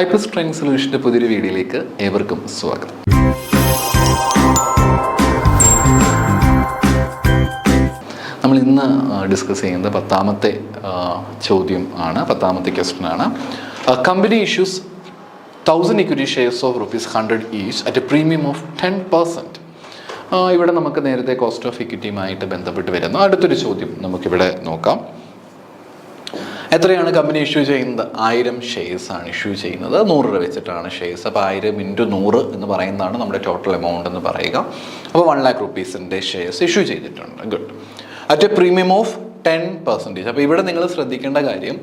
EyePlus training സൊല്യൂഷൻ്റെ പുതിയൊരു വീഡിയോയിലേക്ക് ഏവർക്കും സ്വാഗതം. നമ്മൾ ഇന്ന് ഡിസ്കസ് ചെയ്യുന്നത് 10ാമത്തെ ചോദ്യം ആണ്, 10ാമത്തെ ക്വസ്റ്റ്യൻ ആണ്. Company issues 1000 equity shares of ₹100 each at a premium of 10%. ഇവിടെ നമുക്ക് നേരത്തെ കോസ്റ്റ് ഓഫ് ഇക്വിറ്റിയുമായിട്ട് ബന്ധപ്പെട്ട് വരുന്ന അടുത്തൊരു ചോദ്യം നമുക്കിവിടെ നോക്കാം. എത്രയാണ് കമ്പനി ഇഷ്യൂ ചെയ്യുന്നത്? 1000 ഷെയർസ് ആണ് ഇഷ്യൂ ചെയ്യുന്നത്. 100 രൂപ വെച്ചിട്ടാണ് ഷെയർസ്. അപ്പോൾ 1000 × 100 എന്ന് പറയുന്നതാണ് നമ്മുടെ ടോട്ടൽ എമൗണ്ട് എന്ന് പറയുക. അപ്പോൾ 1 lakh rupees ഷെയർസ് ഇഷ്യൂ ചെയ്തിട്ടുണ്ട്. Good. At A premium of 10%. അപ്പോൾ ഇവിടെ നിങ്ങൾ ശ്രദ്ധിക്കേണ്ട കാര്യം,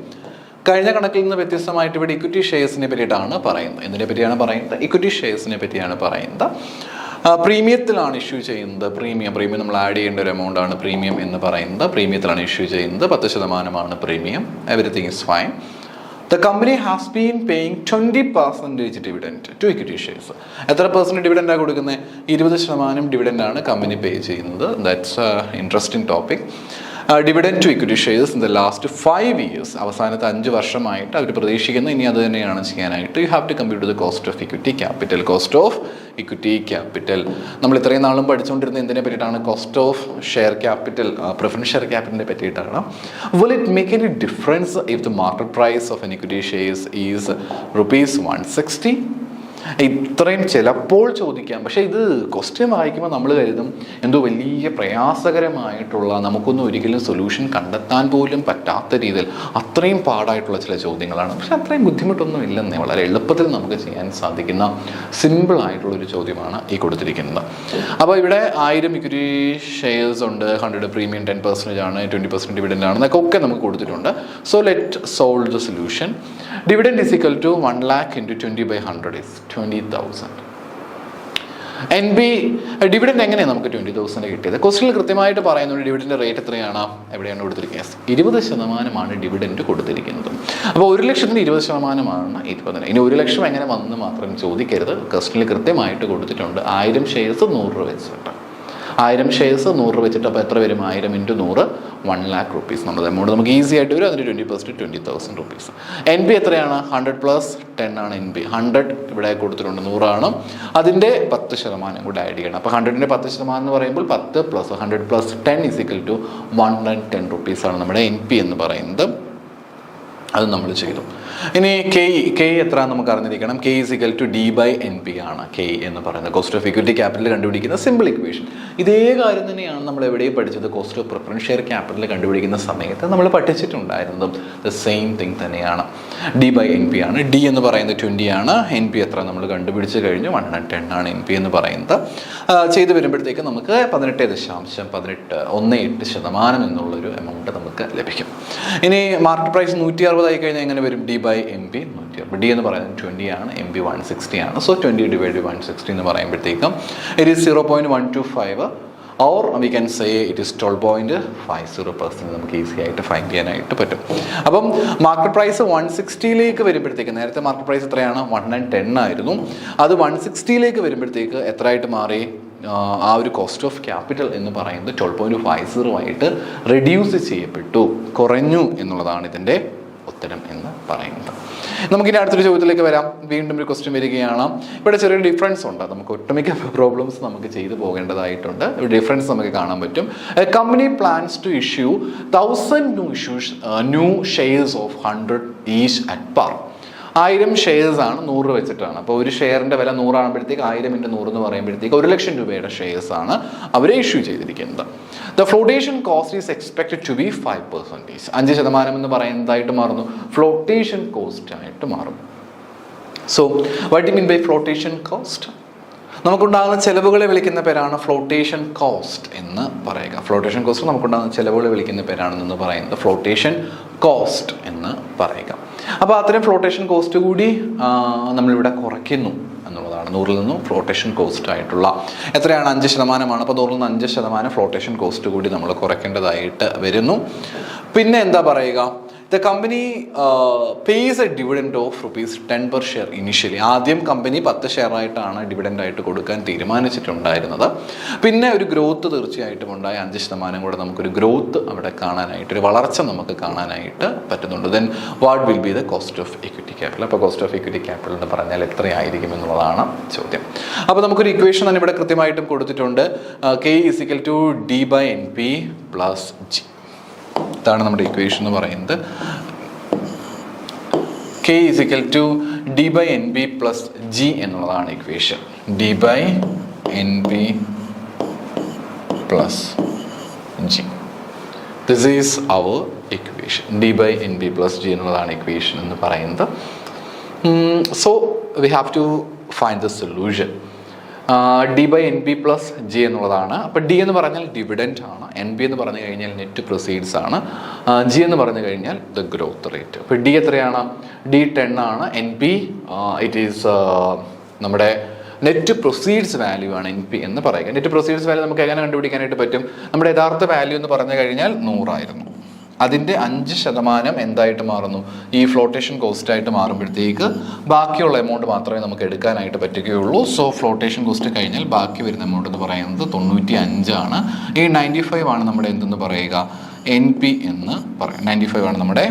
കഴിഞ്ഞ കണക്കിൽ നിന്ന് വ്യത്യസ്തമായിട്ട് ഇവിടെ ഇക്വിറ്റി ഷെയർസിനെ പറ്റിയിട്ടാണ് പറയുന്നത്. എന്തിനെ പറ്റിയാണ് പറയുന്നത്? ഇക്വിറ്റി ഷെയർസിനെ പറ്റിയാണ് പറയുന്നത്. പ്രീമിയത്തിലാണ് ഇഷ്യൂ ചെയ്യുന്നത്. പ്രീമിയം നമ്മൾ ആഡ് ചെയ്യേണ്ട ഒരു എമൗണ്ട് ആണ് പ്രീമിയം എന്ന് പറയുന്നത്. പ്രീമിയത്തിലാണ് ഇഷ്യൂ ചെയ്യുന്നത്. 10% premium. Everything is fine. The company has been paying 20% dividend to equity shares. എത്ര % ഡിവിഡൻഡാണ് കൊടുക്കുന്നത്? 20% ഡിവിഡൻഡാണ് കമ്പനി പേ ചെയ്യുന്നത്. That's interesting topic. Dividend to equity shares in the last 5 years. അവസാനത്തെ 5 വർഷമായിട്ട് അവർ പ്രതീക്ഷിക്കുന്നത് ഇനി അത് തന്നെയാണ് ചെയ്യാനായിട്ട്. You have to compute the cost of equity capital. Cost of equity capital നമ്മൾ ഇത്രയും നാളും പഠിച്ചുകൊണ്ടിരുന്ന എന്തിനെ പറ്റിയിട്ടാണ്? Cost of share capital, preference share ക്യാപിറ്റലിനെ പറ്റിയിട്ടാണ്. Will it make any difference if the market price of an equity shares is ₹160? ഇത്രയും ചിലപ്പോൾ ചോദിക്കാം. പക്ഷേ ഇത് ക്വസ്റ്റ്യൻ വായിക്കുമ്പോൾ നമ്മൾ കരുതും എന്തോ വലിയ പ്രയാസകരമായിട്ടുള്ള, നമുക്കൊന്നും ഒരിക്കലും സൊല്യൂഷൻ കണ്ടെത്താൻ പോലും പറ്റാത്ത രീതിയിൽ അത്രയും പാടായിട്ടുള്ള ചില ചോദ്യങ്ങളാണ്. പക്ഷെ അത്രയും ബുദ്ധിമുട്ടൊന്നും ഇല്ലെന്നേ, വളരെ എളുപ്പത്തിൽ നമുക്ക് ചെയ്യാൻ സാധിക്കുന്ന സിമ്പിളായിട്ടുള്ളൊരു ചോദ്യമാണ് ഈ കൊടുത്തിരിക്കുന്നത്. അപ്പോൾ ഇവിടെ 1000 ഇക്വിറ്റി ഷെയർസ് ഉണ്ട്, 100 പ്രീമിയം 10% ആണ്, 20% ഡിവിഡൻഡ് ആണ് എന്നൊക്കെ നമുക്ക് കൊടുത്തിട്ടുണ്ട്. So let solve the solution. Dividend is equal to 1 lakh × 20/100 is 20,000. NB dividend എങ്ങനെയാണ് നമുക്ക് 20,000 കിട്ടിയത്? ക്വസ്റ്റ്യനിൽ കൃത്യമായിട്ട് പറയുന്നുണ്ട് ഡിവിഡൻഡ് റേറ്റ് എത്രയാണ്, എവിടെയാണ് കൊടുത്തിരിക്കുന്നത്? 20% ഡിവിഡൻഡ് കൊടുത്തിരിക്കുന്നത്. അപ്പോൾ 1,00,000-ന് 20% 20. ഇനി 1,00,000 എങ്ങനെ വന്ന് മാത്രം ചോദിക്കരുത്. ക്വസ്റ്റ്യനിൽ കൃത്യമായിട്ട് കൊടുത്തിട്ടുണ്ട് 1000 ഷെയർസ് 100 രൂപ വെച്ചിട്ട്. 1000 ഷെയർസ് 100 രൂപ വെച്ചിട്ട് അപ്പോൾ എത്ര വരും? 1000 × 100 1 lakh rupees. നമ്മുടെ എമൗണ്ട് നമുക്ക് ഈസി ആയിട്ട് വരും. അതിന് 20% 20,000 rupees. NB എത്രയാണ്? 100 + 10 ആണ് NB. 100 ഇവിടെ കൊടുത്തിട്ടുണ്ട്, 100 ആണ്. അതിൻ്റെ 10% കൂടെ ആഡ് ചെയ്യണം. അപ്പോൾ 100-ൻ്റെ 10% എന്ന് പറയുമ്പോൾ 10 + 100 + 10 = 110 rupees ആണ് നമ്മുടെ NP എന്ന് പറയുന്നത്. അത് നമ്മൾ ചെയ്തു. ഇനി കെ എത്ര നമുക്ക് അറിഞ്ഞിരിക്കണം. K = D/NP ആണ് K എന്ന് പറയുന്നത്. കോസ്റ്റ് ഓഫ് ഇക്വിറ്റി ക്യാപിറ്റൽ കണ്ടുപിടിക്കുന്ന സിമ്പിൾ ഇക്വേഷൻ. ഇതേ കാര്യം തന്നെയാണ് നമ്മൾ എവിടെയും പഠിച്ചത്. Cost of preference share capital കണ്ടുപിടിക്കുന്ന സമയത്ത് നമ്മൾ പഠിച്ചിട്ടുണ്ടായിരുന്നതും ദ സെയിം തിങ് തന്നെയാണ്. D/NP ആണ്. D എന്ന് പറയുന്നത് 20 ആണ്. NP എത്ര നമ്മൾ കണ്ടുപിടിച്ച് കഴിഞ്ഞു? 110 ആണ് NP എന്ന് പറയുന്നത്. ചെയ്ത് വരുമ്പോഴത്തേക്ക് നമുക്ക് 18.18% എന്നുള്ളൊരു എമൗണ്ട് നമുക്ക് ലഭിക്കും. ഇനി മാർക്കറ്റ് പ്രൈസ് 160 ആയി കഴിഞ്ഞാൽ എങ്ങനെ വരും? D/NP 160. D എന്ന് പറയുന്നത് 20 ആണ്, NP 160 ആണ്. സോ 20 / 160 എന്ന് പറയുമ്പോഴത്തേക്കും it is 0.125 or we can say it is 12.50%. നമുക്ക് ഈസി ആയിട്ട് ഫൈൻഡ് ചെയ്യാനായിട്ട് പറ്റും. അപ്പം മാർക്കറ്റ് പ്രൈസ് 160ലേക്ക് വരുമ്പോഴത്തേക്ക്, നേരത്തെ മാർക്കറ്റ് പ്രൈസ് എത്രയാണ്? 110 ആയിരുന്നു. അത് 160ലേക്ക് വരുമ്പോഴത്തേക്ക് എത്ര ആയിട്ട് മാറി? ആ ഒരു കോസ്റ്റ് ഓഫ് ക്യാപിറ്റൽ എന്ന് പറയുന്നത് 12.50 ആയിട്ട് റെഡ്യൂസ് ചെയ്യപ്പെട്ടു, കുറഞ്ഞു എന്നുള്ളതാണ് ഇതിൻ്റെ ഉത്തരം എന്ന് പറയുന്നത്. നമുക്കിനി അടുത്തൊരു ചോദ്യത്തിലേക്ക് വരാം. വീണ്ടും ഒരു ക്വസ്റ്റ്യൻ വരികയാണ്. ഇവിടെ ചെറിയൊരു ഡിഫറൻസ് ഉണ്ട്. നമുക്ക് ഒട്ടുമിക്ക പ്രോബ്ലംസ് നമുക്ക് ചെയ്തു പോകേണ്ടതായിട്ടുണ്ട്. ഡിഫറൻസ് നമുക്ക് കാണാൻ പറ്റും. Company plans to issue 1000 new shares of 100 each at par. 1000 shares ആണ്, 100 വെച്ചിട്ടാണ്. അപ്പോൾ ഒരു ഷെയറിൻ്റെ വില 100 ആകുമ്പോഴത്തേക്ക് 1000 × 100 എന്ന് പറയുമ്പോഴത്തേക്ക് 1,00,000 രൂപയുടെ ഷെയർസ് ആണ് അവരെ ഇഷ്യൂ ചെയ്തിരിക്കുന്നത്. The flotation cost is expected to be 5%. 5% എന്ന് പറയുന്നതായിട്ട് മാറുന്നു, ഫ്ലോട്ടേഷൻ കോസ്റ്റ് ആയിട്ട് മാറും. So what you mean by flotation cost? നമുക്കുണ്ടാകുന്ന ചെലവുകളെ വിളിക്കുന്ന പേരാണ് ഫ്ലോട്ടേഷൻ കോസ്റ്റ് എന്ന് പറയുക. ഫ്ലോട്ടേഷൻ കോസ്റ്റ് നമുക്കുണ്ടാകുന്ന ചെലവുകളെ വിളിക്കുന്ന പേരാണെന്ന് പറയുന്നത് ഫ്ലോട്ടേഷൻ കോസ്റ്റ് എന്ന് പറയുക. അപ്പോൾ അത്തരം ഫ്ലോട്ടേഷൻ കോസ്റ്റ് കൂടി നമ്മളിവിടെ കുറയ്ക്കുന്നു എന്നുള്ളതാണ്. 100-ൽ നിന്നും ഫ്ലോട്ടേഷൻ കോസ്റ്റ് ആയിട്ടുള്ള എത്രയാണ്? 5% അപ്പോൾ 100-ൽ നിന്ന് 5% ഫ്ലോട്ടേഷൻ കോസ്റ്റ് കൂടി നമ്മൾ കുറയ്ക്കേണ്ടതായിട്ട് വരുന്നു. പിന്നെ എന്താ പറയുക? The company pays A dividend of ₹10 per share initially. ആദ്യം കമ്പനി 10 ഷെയർ ആയിട്ടാണ് ഡിവിഡൻഡ് ആയിട്ട് കൊടുക്കാൻ തീരുമാനിച്ചിട്ടുണ്ടായിരുന്നത്. പിന്നെ ഒരു ഗ്രോത്ത് തീർച്ചയായിട്ടും ഉണ്ടായ 5% കൂടെ നമുക്കൊരു ഗ്രോത്ത് അവിടെ കാണാനായിട്ട്, ഒരു വളർച്ച നമുക്ക് കാണാനായിട്ട് പറ്റുന്നുണ്ട്. Then what will be the cost of equity capital? അപ്പോൾ കോസ്റ്റ് ഓഫ് ഇക്വിറ്റി ക്യാപിറ്റൽ എന്ന് പറഞ്ഞാൽ എത്രയായിരിക്കും എന്നുള്ളതാണ് ചോദ്യം. അപ്പോൾ നമുക്കൊരു ഇക്വേഷൻ തന്നെ ഇവിടെ കൃത്യമായിട്ടും കൊടുത്തിട്ടുണ്ട്. K = D/NP + G. ഇതാണ് നമ്മുടെ ഇക്വേഷൻ എന്ന് പറയുന്നത്. K = D/NP + G എന്നുള്ളതാണ് equation. D/NP + G. This is our equation. D/NP + G എന്നുള്ളതാണ് ഇക്വേഷൻ എന്ന് പറയുന്നത്. So we have to find the solution. D/NP + G എന്നുള്ളതാണ്. അപ്പോൾ D എന്ന് പറഞ്ഞാൽ ഡിവിഡൻഡ് ആണ്, NP എന്ന് പറഞ്ഞു കഴിഞ്ഞാൽ നെറ്റ് പ്രൊസീഡ്സ് ആണ്, G എന്ന് പറഞ്ഞു കഴിഞ്ഞാൽ ദ ഗ്രോത്ത് റേറ്റ്. അപ്പോൾ D എത്രയാണ്? D 10 ആണ്. NP ഇറ്റ് ഈസ് നമ്മുടെ നെറ്റ് പ്രൊസീഡ്സ് വാല്യൂ ആണ് NP എന്ന് പറയുക. നെറ്റ് പ്രൊസീഡ്സ് വാല്യൂ നമുക്ക് എങ്ങനെ കണ്ടുപിടിക്കാനായിട്ട് പറ്റും? നമ്മുടെ യഥാർത്ഥ വാല്യൂ എന്ന് പറഞ്ഞു കഴിഞ്ഞാൽ 100 ആയിരുന്നു. അതിൻ്റെ 5% എന്തായിട്ട് മാറുന്നു? ഈ ഫ്ലോട്ടേഷൻ കോസ്റ്റ് ആയിട്ട് മാറുമ്പോഴത്തേക്ക് ബാക്കിയുള്ള എമൗണ്ട് മാത്രമേ നമുക്ക് എടുക്കാനായിട്ട് പറ്റുകയുള്ളൂ. സോ ഫ്ലോട്ടേഷൻ കോസ്റ്റ് കഴിഞ്ഞാൽ ബാക്കി വരുന്ന എമൗണ്ട് എന്ന് പറയുന്നത് 95 ആണ്. ഈ 95 ആണ് നമ്മുടെ എന്തെന്ന് പറയുക? NP എന്ന് പറയാം. 95 ആണ് നമ്മുടെ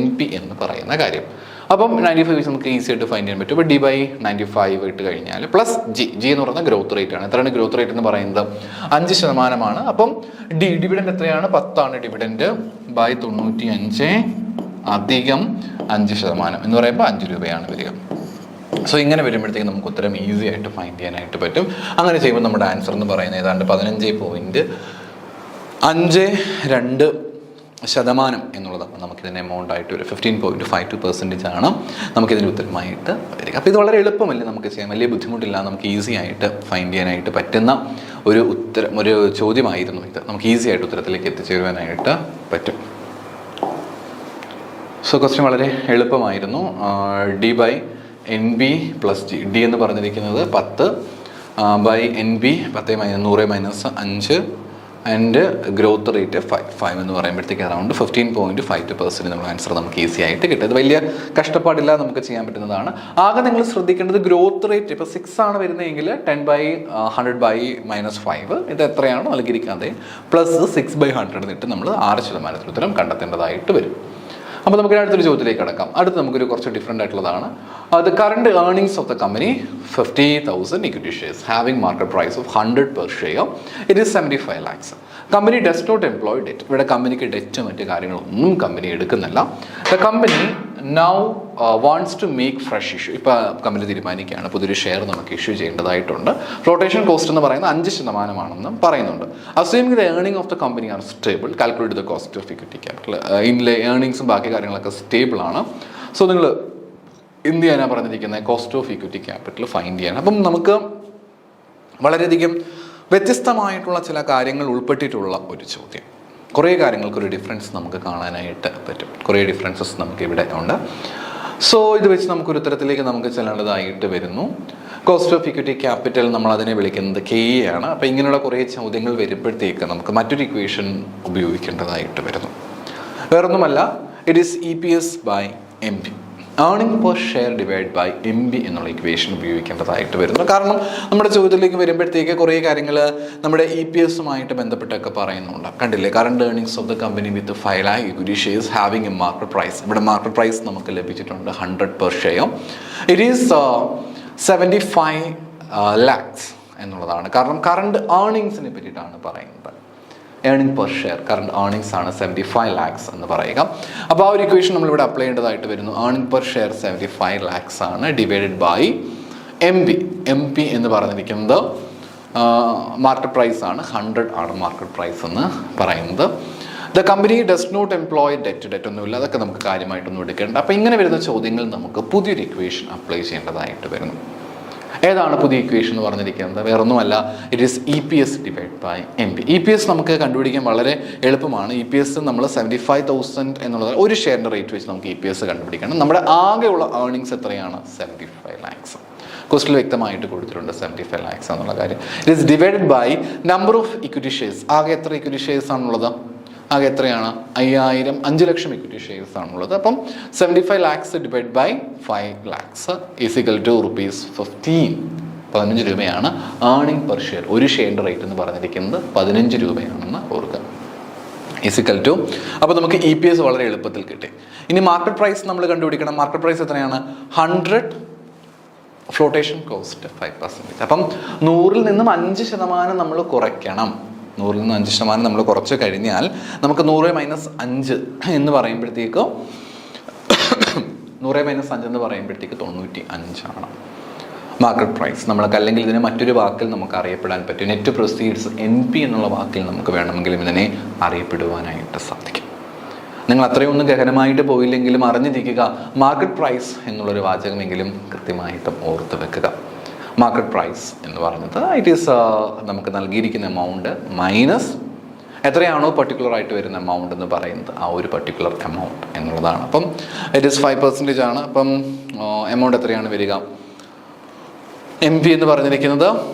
NP എന്ന് പറയുന്ന കാര്യം. അപ്പം 95 നമുക്ക് ഈസി ആയിട്ട് ഫൈൻഡ് ചെയ്യാൻ പറ്റും. അപ്പോൾ D/95 ഇട്ട് കഴിഞ്ഞാൽ പ്ലസ് G എന്ന് പറയുന്ന ഗ്രോത്ത് റേറ്റ് ആണ്. എത്രയാണ് ഗ്രോത്ത് റേറ്റ് എന്ന് പറയുന്നത്? 5% അപ്പം ഡിവിഡൻഡ് എത്രയാണ്? 10 ആണ് ഡിവിഡൻഡ്. ബൈ 95 അധികം 5% എന്ന് പറയുമ്പോൾ 5 രൂപയാണ് വരിക. സോ ഇങ്ങനെ വരുമ്പോഴത്തേക്ക് നമുക്ക് ഉത്തരം ഈസി ആയിട്ട് ഫൈൻഡ് ചെയ്യാനായിട്ട് പറ്റും. അങ്ങനെ ചെയ്യുമ്പോൾ നമ്മുടെ ആൻസർ എന്ന് പറയുന്നത് ഏതാണ്ട് 15.52% എന്നുള്ളതാണ് നമുക്കിതിൻ്റെ എമൗണ്ട് ആയിട്ട് ഒരു 15.52% ആണ് നമുക്കിതിൻ്റെ ഉത്തരമായിട്ട് വരിക. അപ്പോൾ ഇത് വളരെ എളുപ്പമല്ലേ നമുക്ക് ചെയ്യാൻ, വലിയ ബുദ്ധിമുട്ടില്ല, നമുക്ക് ഈസി ആയിട്ട് ഫൈൻഡ് ചെയ്യാനായിട്ട് പറ്റുന്ന ഒരു ചോദ്യമായിരുന്നു ഇത്. നമുക്ക് ഈസി ആയിട്ട് ഉത്തരത്തിലേക്ക് എത്തിച്ചേരുവാനായിട്ട് പറ്റും. സോ ക്വസ്റ്റ്യൻ വളരെ എളുപ്പമായിരുന്നു. D/NP + G. D എന്ന് പറഞ്ഞിരിക്കുന്നത് 10 by NP 10 - 100 - 5 and growth rate 5 എന്ന് പറയുമ്പോഴത്തേക്ക് അറൗണ്ട് 15.52% എന്നുള്ള ആൻസർ നമുക്ക് ഈസി ആയിട്ട് കിട്ടും. ഇത് വലിയ കഷ്ടപ്പാടില്ല, നമുക്ക് ചെയ്യാൻ പറ്റുന്നതാണ്. ആകെ നിങ്ങൾ ശ്രദ്ധിക്കേണ്ടത് ഗ്രോത്ത് റേറ്റ് ഇപ്പോൾ 6 ആണ് വരുന്നതെങ്കിൽ 10/100/-5 ഇത് എത്രയാണോ നൽകിയിരിക്കാതെ പ്ലസ് 6/100 എന്നിട്ട് നമ്മൾ 6% ഉത്തരം കണ്ടെത്തേണ്ടതായിട്ട് വരും. അപ്പോൾ നമുക്ക് അടുത്തൊരു ചോദ്യത്തിലേക്ക് കടക്കാം. അടുത്ത് നമുക്കൊരു കുറച്ച് ഡിഫറെൻ്റ് ആയിട്ടുള്ളതാണ്. The current earnings of the company 50,000 equity shares having market price of 100 per share. It is 75 lakhs. Company does not employ debt. ഇവിടെ കമ്പനിക്ക് ഡെറ്റ് മറ്റ് കാര്യങ്ങളൊന്നും കമ്പനി എടുക്കുന്നില്ല. The company now wants to make fresh issue. ഇപ്പോൾ company തീരുമാനിക്കുകയാണ് പുതിയൊരു share നമുക്ക് issue ചെയ്യേണ്ടതായിട്ടുണ്ട്. ഫ്ലോട്ടേഷൻ കോസ്റ്റ് എന്ന് പറയുന്നത് 5% ആണെന്നും പറയുന്നുണ്ട്. Assuming the earning of the company are stable, calculate the cost of equity capital. ഇതിലെ ഏർണിങ്സും ബാക്കി കാര്യങ്ങളൊക്കെ സ്റ്റേബിൾ ആണ്. സോ നിങ്ങൾ എന്ത് ചെയ്യാനാണ് പറഞ്ഞിരിക്കുന്നത്? Cost of equity capital find ചെയ്യാൻ. അപ്പം നമുക്ക് വളരെയധികം വ്യത്യസ്തമായിട്ടുള്ള ചില കാര്യങ്ങൾ ഉൾപ്പെട്ടിട്ടുള്ള ഒരു ചോദ്യം. കുറേ കാര്യങ്ങൾക്കൊരു ഡിഫറൻസ് നമുക്ക് കാണാനായിട്ട് പറ്റും. കുറേ ഡിഫറൻസസ് നമുക്ക് ഇവിടെ ഉണ്ട്. സോ ഇത് വെച്ച് നമുക്കൊരു ഉത്തരത്തിലേക്ക് നമുക്ക് ചെല്ലേണ്ടതായിട്ട് വരുന്നു. കോസ്റ്റ് ഓഫ് ഇക്വിറ്റി ക്യാപിറ്റൽ നമ്മൾ അതിനെ വിളിക്കുന്നത് KE ആണ്. അപ്പോൾ ഇങ്ങനെയുള്ള കുറേ ചോദ്യങ്ങൾ വരുമ്പോഴത്തേക്ക് നമുക്ക് മറ്റൊരു ഇക്വേഷൻ ഉപയോഗിക്കേണ്ടതായിട്ട് വരുന്നു. വേറൊന്നുമല്ല, it is EPS/MB. Earning per share divide by MB എന്നുള്ള ഇക്വേഷൻ ഉപയോഗിക്കേണ്ടതായിട്ട് വരുന്നു. കാരണം നമ്മുടെ ചോദ്യത്തിലേക്ക് വരുമ്പോഴത്തേക്ക് കുറേ കാര്യങ്ങൾ നമ്മുടെ EPS-ഉമായിട്ട് ബന്ധപ്പെട്ടൊക്കെ പറയുന്നുണ്ട്. കണ്ടില്ലേ? Current earnings of the company with 5 lakh equity shares having a market price. ഇവിടെ മാർക്കറ്റ് പ്രൈസ് നമുക്ക് ലഭിച്ചിട്ടുണ്ട് 100 per share. It is 75 lakhs എന്നുള്ളതാണ്. കാരണം കറണ്ട് ഏർണിങ്സിനെ പറ്റിയിട്ടാണ് പറയുന്നത്. Earning per share current earnings ആണ് 75 lakhs എന്ന് പറയുക. അപ്പോൾ ആ ഒരു ഇക്വേഷൻ നമ്മളിവിടെ അപ്ലൈ ചെയ്യേണ്ടതായിട്ട് വരുന്നു. ഏർണിംഗ് പെർ ഷെയർ 75 lakhs ആണ് ഡിവൈഡഡ് ബൈ MP എന്ന് പറഞ്ഞിരിക്കുന്നത് മാർക്കറ്റ് പ്രൈസ് ആണ്. 100 ആണ് മാർക്കറ്റ് പ്രൈസ് എന്ന് പറയുന്നത്. The company does not employ debt ഒന്നുമില്ല, അതൊക്കെ നമുക്ക് കാര്യമായിട്ടൊന്നും എടുക്കേണ്ട. അപ്പോൾ ഇങ്ങനെ വരുന്ന ചോദ്യങ്ങൾ നമുക്ക് പുതിയൊരു ഇക്വേഷൻ അപ്ലൈ ചെയ്യേണ്ടതായിട്ട് വരുന്നു. ഏതാണ് പുതിയ ഇക്വേഷൻ എന്ന് പറഞ്ഞിരിക്കുന്നത്? വേറൊന്നുമല്ല, it is EPS divide by MB. EPS നമുക്ക് കണ്ടുപിടിക്കാൻ വളരെ എളുപ്പമാണ്. EPS നമ്മൾ 75,000 എന്നുള്ളത് ഒരു ഷെയറിൻ്റെ റേറ്റ് വെച്ച് നമുക്ക് EPS കണ്ടുപിടിക്കണം. നമ്മുടെ ആകെയുള്ള ഏർണിങ്സ് എത്രയാണ്? 75 lakhs. ക്വസ്റ്റിൽ വ്യക്തമായിട്ട് കൊടുത്തിട്ടുണ്ട് 75 lakhs എന്നുള്ള കാര്യം. It is divided by number of equity shares. ആകെ എത്ര ഇക്വിറ്റി ഷെയർസ് ആണുള്ളത്? ആകെ എത്രയാണ് 5000 5 ലക്ഷം ഇക്വിറ്റി ഷെയർസ് ആണുള്ളത്. അപ്പം 75 lakhs divide by 5 lakhs is equal to ₹15. 15 രൂപയാണ് ഏർണിംഗ് പെർ ഷെയർ. ഒരു ഷെയറിൻ്റെ റേറ്റ് എന്ന് പറഞ്ഞിരിക്കുന്നത് 15 രൂപയാണെന്ന് ഓർക്കുക. ഈസിക്കൽ ടു, അപ്പോൾ നമുക്ക് EPS വളരെ എളുപ്പത്തിൽ കിട്ടി. ഇനി മാർക്കറ്റ് പ്രൈസ് നമ്മൾ കണ്ടുപിടിക്കണം. മാർക്കറ്റ് പ്രൈസ് എത്രയാണ്? 100 ഫ്ലോട്ടേഷൻ കോസ്റ്റ് 5%. അപ്പം 100-ൽ നിന്നും 5% നമ്മൾ കുറയ്ക്കണം. 100-ൽ നിന്ന് 5% നമ്മൾ കുറച്ച് കഴിഞ്ഞാൽ നമുക്ക് 100 - 5 എന്ന് പറയുമ്പോഴത്തേക്ക് 100 - 5 എന്ന് പറയുമ്പോഴത്തേക്ക് 95 ആണ് മാർക്കറ്റ് പ്രൈസ്. നമ്മൾക്ക് അല്ലെങ്കിൽ ഇതിനെ മറ്റൊരു വാക്കിൽ നമുക്ക് അറിയപ്പെടാൻ പറ്റും. നെറ്റ് പ്രൊസീഡ്സ് NP എന്നുള്ള വാക്കിൽ നമുക്ക് വേണമെങ്കിലും ഇതിനെ അറിയപ്പെടുവാനായിട്ട് സാധിക്കും. നിങ്ങൾ അത്രയൊന്നും ഗഹനമായിട്ട് പോയില്ലെങ്കിലും അറിഞ്ഞിരിക്കുക, മാർക്കറ്റ് പ്രൈസ് എന്നുള്ളൊരു വാചകമെങ്കിലും കൃത്യമായിട്ടും ഓർത്ത് വെക്കുക. മാർക്കറ്റ് പ്രൈസ് എന്ന് പറയുന്നത് ഇറ്റ് ഈസ് നമുക്ക് നൽകിയിരിക്കുന്ന എമൗണ്ട് മൈനസ് എത്രയാണോ പർട്ടിക്കുലർ ആയിട്ട് വരുന്ന എമൗണ്ട് എന്ന് പറയുന്നത് ആ ഒരു പർട്ടിക്കുലർ എമൗണ്ട് എന്നുള്ളതാണ്. അപ്പം ഇറ്റ് ഈസ് 5% ആണ്. അപ്പം എമൗണ്ട് എത്രയാണ് വരിക? MP എന്ന് പറഞ്ഞിരിക്കുന്നത്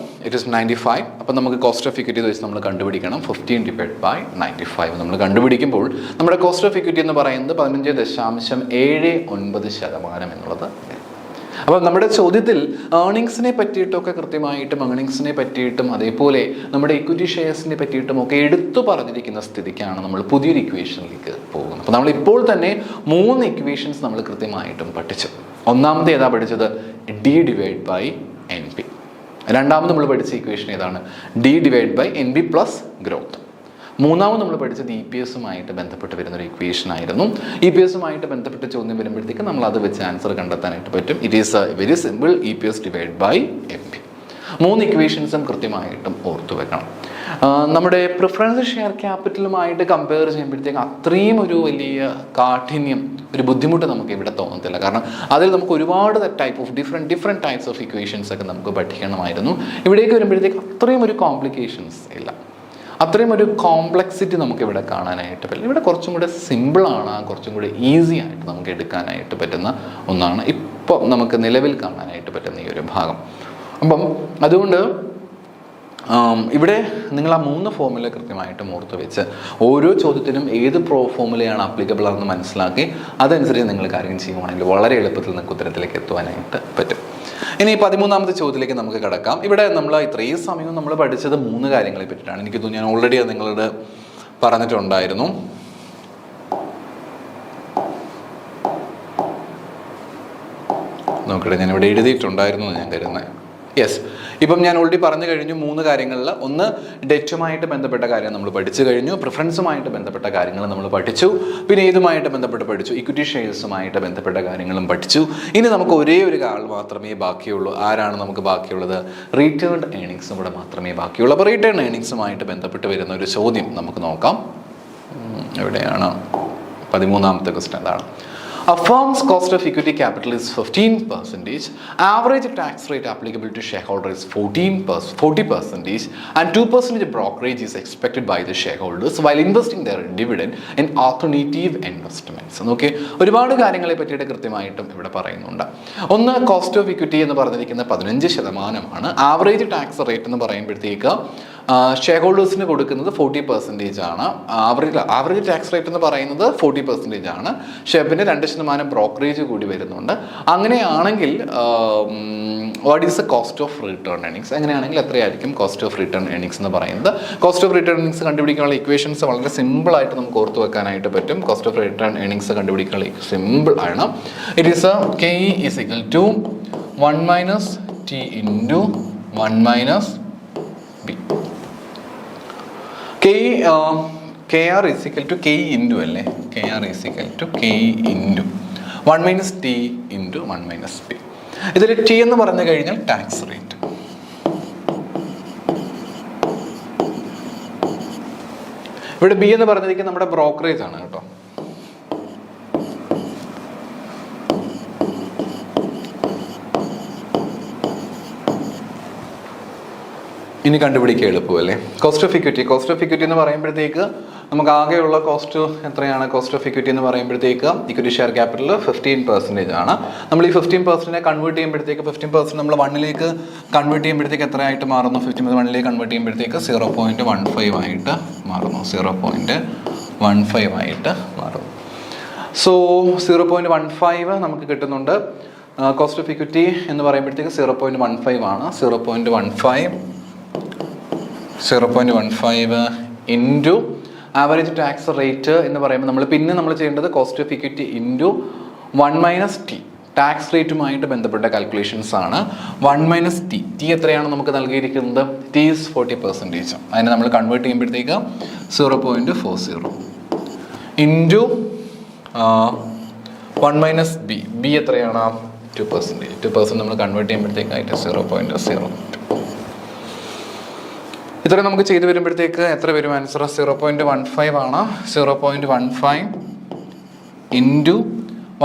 ഇറ്റ് ഈസ് 95. അപ്പം നമുക്ക് കോസ്റ്റ് ഓഫ് ഇക്വിറ്റി വെച്ച് നമ്മൾ കണ്ടുപിടിക്കണം. 15 ഡിവൈഡ് ബൈ 95 നമ്മൾ കണ്ടുപിടിക്കുമ്പോൾ നമ്മുടെ കോസ്റ്റ് ഓഫ് ഇക്വിറ്റി എന്ന് പറയുന്നത് 15.79% എന്നുള്ളത്. അപ്പം നമ്മുടെ ചോദ്യത്തിൽ ഏർണിങ്സിനെ പറ്റിയിട്ടൊക്കെ കൃത്യമായിട്ടും ഏർണിങ്സിനെ പറ്റിയിട്ടും അതേപോലെ നമ്മുടെ ഇക്വിറ്റി ഷെയർസിനെ പറ്റിയിട്ടും ഒക്കെ എടുത്തു പറഞ്ഞിരിക്കുന്ന സ്ഥിതിക്കാണ് നമ്മൾ പുതിയൊരു ഇക്വേഷനിലേക്ക് പോകുന്നത്. അപ്പോൾ നമ്മൾ ഇപ്പോൾ തന്നെ 3 ഇക്വേഷൻസ് നമ്മൾ കൃത്യമായിട്ടും പഠിച്ചു. ഒന്നാമത്തെ ഏതാ പഠിച്ചത്? D divide by NP. രണ്ടാമത് നമ്മൾ പഠിച്ച ഇക്വേഷൻ ഏതാണ്? D divide by NP plus growth. മൂന്നാമത് നമ്മൾ പഠിച്ചത് EPS-ഉമായിട്ട് ബന്ധപ്പെട്ട് വരുന്നൊരു ഇക്വേഷൻ ആയിരുന്നു. EPS-ഉമായിട്ട് ബന്ധപ്പെട്ട് ചോദ്യം വരുമ്പോഴത്തേക്ക് നമ്മൾ അത് വെച്ച് ആൻസർ കണ്ടെത്താനായിട്ട് പറ്റും. It is very simple, EPS divide by MP. 3 ഇക്വേഷൻസും കൃത്യമായിട്ടും ഓർത്തു വെക്കണം. നമ്മുടെ പ്രിഫറൻസ് ഷെയർ ക്യാപിറ്റലുമായിട്ട് കമ്പയർ ചെയ്യുമ്പോഴത്തേക്ക് അത്രയും ഒരു വലിയ കാഠിന്യം, ഒരു ബുദ്ധിമുട്ട് നമുക്ക് ഇവിടെ തോന്നത്തില്ല. കാരണം അതിൽ നമുക്ക് ഒരുപാട് type of different types of equations ഒക്കെ നമുക്ക് പഠിക്കണമായിരുന്നു. ഇവിടേക്ക് വരുമ്പോഴത്തേക്ക് അത്രയും ഒരു കോംപ്ലിക്കേഷൻസ് ഇല്ല, അത്രയും ഒരു കോംപ്ലക്സിറ്റി നമുക്കിവിടെ കാണാനായിട്ട് പറ്റില്ല. ഇവിടെ കുറച്ചും കൂടെ സിമ്പിളാണ്, കുറച്ചും കൂടെ ഈസി ആയിട്ട് നമുക്ക് എടുക്കാനായിട്ട് പറ്റുന്ന ഒന്നാണ് ഇപ്പോൾ നമുക്ക് നിലവിൽ കാണാനായിട്ട് പറ്റുന്ന ഈ ഒരു ഭാഗം. അപ്പം അതുകൊണ്ട് ഇവിടെ നിങ്ങൾ ആ 3 ഫോർമുല കൃത്യമായിട്ടും ഓർത്ത് വെച്ച് ഓരോ ചോദ്യത്തിനും ഏത് ഫോർമുലയാണ് ആപ്ലിക്കബിൾ ആണെന്ന് മനസ്സിലാക്കി അതനുസരിച്ച് നിങ്ങൾ കാര്യം ചെയ്യുവാണെങ്കിൽ വളരെ എളുപ്പത്തിൽ നിങ്ങൾക്ക് ഉത്തരത്തിലേക്ക് എത്തുവാനായിട്ട് പറ്റും. ഇനി 13ാമത്തെ ചോദ്യത്തിലേക്ക് നമുക്ക് കിടക്കാം. ഇവിടെ നമ്മൾ ഇത്രയും സമയവും നമ്മൾ പഠിച്ചത് 3 കാര്യങ്ങളെ പറ്റിയിട്ടാണ്. എനിക്ക് തോന്നുന്നു ഞാൻ ഓൾറെഡി അത് നിങ്ങളോട് പറഞ്ഞിട്ടുണ്ടായിരുന്നു. നോക്കട്ടെ, ഞാനിവിടെ എഴുതിയിട്ടുണ്ടായിരുന്നു ഞാൻ കരുതുന്നത്. യെസ്, ഇപ്പം ഞാൻ ഓൾറെഡി പറഞ്ഞു കഴിഞ്ഞു 3 കാര്യങ്ങളിൽ. ഒന്ന്, ഡെറ്റുമായിട്ട് ബന്ധപ്പെട്ട കാര്യം നമ്മൾ പഠിച്ചു കഴിഞ്ഞു, പ്രിഫറൻസുമായിട്ട് ബന്ധപ്പെട്ട കാര്യങ്ങൾ നമ്മൾ പഠിച്ചു, പിന്നെ ഇതുമായിട്ട് ബന്ധപ്പെട്ട് പഠിച്ചു, ഇക്വിറ്റി ഷെയർസുമായിട്ട് ബന്ധപ്പെട്ട കാര്യങ്ങളും പഠിച്ചു. ഇനി നമുക്ക് ഒരേ ഒരു ആൾ മാത്രമേ ബാക്കിയുള്ളൂ. ആരാണ് നമുക്ക് ബാക്കിയുള്ളത്? റിട്ടേൺഡ് ഏർണിങ്സും കൂടെ മാത്രമേ ബാക്കിയുള്ളൂ. അപ്പോൾ റിട്ടേൺ ഏർണിങ്സുമായിട്ട് ബന്ധപ്പെട്ട് വരുന്ന ഒരു ചോദ്യം നമുക്ക് നോക്കാം. എവിടെയാണ് 13ാമത്തെ ക്വസ്റ്റ്യൻ? എന്താണ്? A firm's cost of equity capital is 15%. Average tax rate applicable to shareholders is 40%, and 2% brokerage is expected by the shareholders while investing their dividend in alternative investments. Okay, ഒരുപാട് കാര്യങ്ങളെ പറ്റിയിട്ട് കൃത്യമായിട്ടും ഇവിടെ പറയുന്നുണ്ട്. ഒന്ന്, കോസ്റ്റ് ഓഫ് ഇക്വിറ്റി എന്ന് പറഞ്ഞിരിക്കുന്നത് 15%. Average tax rate എന്ന് പറയുമ്പോഴത്തേക്ക് ഷെയർ ഹോൾഡേഴ്സിന് കൊടുക്കുന്നത് 40% ആണ്. ആവറേജ് ടാക്സ് റേറ്റ് എന്ന് പറയുന്നത് 40% ആണ്. ഷെയറിന് 2% ബ്രോക്കറേജ് കൂടി വരുന്നുണ്ട്. അങ്ങനെയാണെങ്കിൽ what is the cost of return earnings? അങ്ങനെയാണെങ്കിൽ എത്രയായിരിക്കും കോസ്റ്റ് ഓഫ് റിട്ടേൺ ഏർണിങ്സ് എന്ന് പറയുന്നത്? കോസ്റ്റ് ഓഫ് റിട്ടേൺ ഏർണിങ്സ് കണ്ടുപിടിക്കാനുള്ള ഇക്വേഷൻസ് വളരെ സിമ്പിളായിട്ട് നമുക്ക് ഓർത്ത് വെക്കാനായിട്ട് പറ്റും. കോസ്റ്റ് ഓഫ് റിട്ടേൺ ഏർണിങ്സ് കണ്ടുപിടിക്കാനുള്ള സിമ്പിൾ ആണ്. It is KE is equal to 1 - T into 1 - B. KR is equal to KE into അല്ലേ? KR is equal to KE into 1 - T into 1 - B. ഇതിൽ T എന്ന് പറഞ്ഞു കഴിഞ്ഞാൽ ടാക്സ് റേറ്റ്. ഇവിടെ B എന്ന് പറഞ്ഞിരിക്കുന്നത് നമ്മുടെ ബ്രോക്കറേജ് ആണ് കേട്ടോ. ഇനി കണ്ടുപിടിക്കുക എളുപ്പമല്ലേ? കോസ്റ്റ് ഓഫ് ഇക്വിറ്റി എന്ന് പറയുമ്പോഴത്തേക്ക് നമുക്ക് ആകെയുള്ള കോസ്റ്റ് എത്രയാണ്? കോസ്റ്റ് ഓഫ് ഇക്വിറ്റി എന്ന് പറയുമ്പോഴത്തേക്ക് ഇക്വിറ്റി ഷെയർ ക്യാപിറ്റൽ 15% ആണ്. നമ്മൾ ഈ 15% കൺവേർട്ട് ചെയ്യുമ്പോഴത്തേക്ക് 15% നമ്മൾ 1ലേക്ക് കൺവേർട്ട് ചെയ്യുമ്പോഴത്തേക്ക് എത്രയായിട്ട് മാറുന്നു? 15 1ലേക്ക് കൺവേർട്ട് ചെയ്യുമ്പോഴത്തേക്ക് 0.15 ആയിട്ട് മാറുന്നു. 0.15 0.15 ആയിട്ട് മാറും. സോ 0.15 നമുക്ക് കിട്ടുന്നുണ്ട്. കോസ്റ്റ് ഓഫ് ഇക്വിറ്റി എന്ന് പറയുമ്പോഴത്തേക്ക് 0.15 ആണ്. 0.15 ഇൻറ്റു ആവറേജ് ടാക്സ് റേറ്റ് എന്ന് പറയുമ്പോൾ നമ്മൾ ചെയ്യേണ്ടത് cost of equity into 1 - T tax റേറ്റുമായിട്ട് ബന്ധപ്പെട്ട കാൽക്കുലേഷൻസ് ആണ്. 1 - T എത്രയാണ് നമുക്ക് നൽകിയിരിക്കുന്നത്? T is 40%. അതിനെ നമ്മൾ കൺവേർട്ട് ചെയ്യുമ്പോഴത്തേക്ക് 0.40 ഇൻറ്റു 1 - B എത്രയാണ്? 2%. 2% നമ്മൾ കൺവേർട്ട് ചെയ്യുമ്പോഴത്തേക്കായിട്ട് 0.0. ഇത്ര നമുക്ക് ചെയ്ത് വരുമ്പോഴത്തേക്ക് എത്ര വരും ആൻസർ? 0.15 ആണ്. 0.15 ഇൻറ്റു